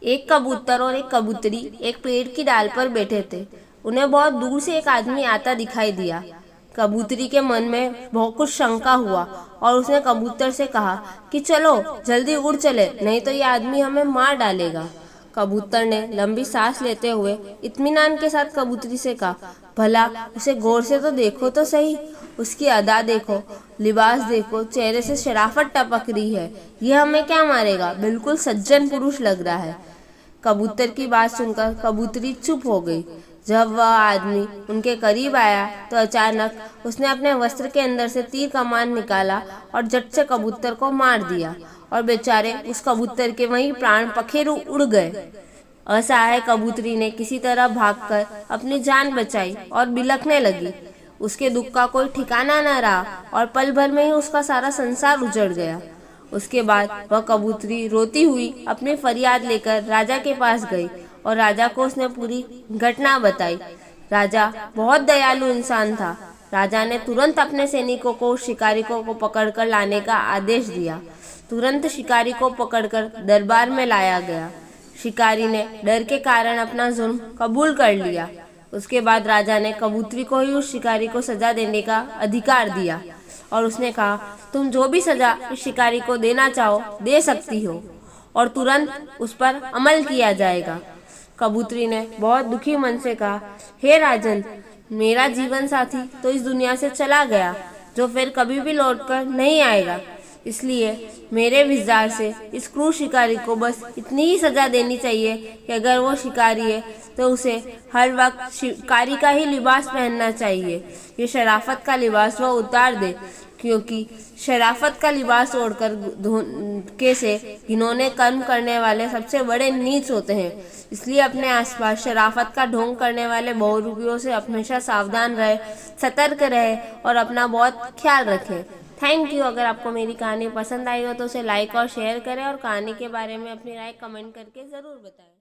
एक कबूतर और एक कबूतरी एक पेड़ की डाल पर बैठे थे। उन्हें बहुत दूर से एक आदमी आता दिखाई दिया। कबूतरी के मन में बहुत कुछ शंका हुआ और उसने कबूतर से कहा कि चलो जल्दी उड़ चले, नहीं तो ये आदमी हमें मार डालेगा। कबूतर ने लंबी सांस लेते हुए इत्मीनान के साथ कबूतरी से कहा, भला उसे गौर से तो देखो तो सही, उसकी अदा देखो, लिबास देखो, चेहरे से शराफत टपक रही है। यह हमें क्या मारेगा, बिल्कुल सज्जन पुरुष लग रहा है। कबूतर की बात सुनकर कबूतरी चुप हो गई। जब वह आदमी उनके करीब आया तो अचानक उसने अपने वस्त्र के अंदर से तीर कमान निकाला और झट से कबूतर को मार दिया और बेचारे उस कबूतर के वहीं प्राण पखेरु उड़ गए। असहाय कबूतरी ने किसी तरह भागकर अपनी जान बचाई और बिलखने लगी। उसके दुख का कोई ठिकाना न रहा और पल भर में ही उसका सारा संसार उजड़ गया। उसके बाद वह कबूतरी रोती हुई अपनी फरियाद लेकर राजा के पास गई और राजा को उसने पूरी घटना बताई। राजा बहुत दयालु इंसान था। राजा ने तुरंत अपने सैनिकों को शिकारियों को पकड़कर लाने का आदेश दिया। तुरंत शिकारी को पकड़कर दरबार में लाया गया। शिकारी ने डर के कारण अपना जुर्म कबूल कर लिया। उसके बाद राजा ने कबूतरी को ही उस शिकारी को सजा देने का अधिकार दिया और उसने कहा, तुम जो भी सजा इस शिकारी को देना चाहो दे सकती हो और तुरंत उस पर अमल किया जाएगा। कबूतरी ने बहुत दुखी मन से कहा, हे राजन, मेरा जीवन साथी तो इस दुनिया से चला गया, जो फिर कभी भी लौटकर नहीं आएगा। इसलिए मेरे विचार से इस क्रूर शिकारी को बस इतनी ही सजा देनी चाहिए कि अगर वो शिकारी है तो उसे हर वक्त शिकारी का ही लिबास पहनना चाहिए। ये शराफत का लिबास वह उतार दे, क्योंकि शराफत का लिबास ओढ़कर धोखे से घिनौने कर्म करने वाले सबसे बड़े नीच होते हैं। इसलिए अपने आसपास शराफत का ढोंग करने वाले बहुरूपियों से हमेशा सावधान रहे, सतर्क रहे और अपना बहुत ख्याल रखें। Thank you. अगर आपको मेरी कहानी पसंद आई हो तो उसे लाइक और शेयर करें और कहानी के बारे में अपनी राय कमेंट करके ज़रूर बताएं।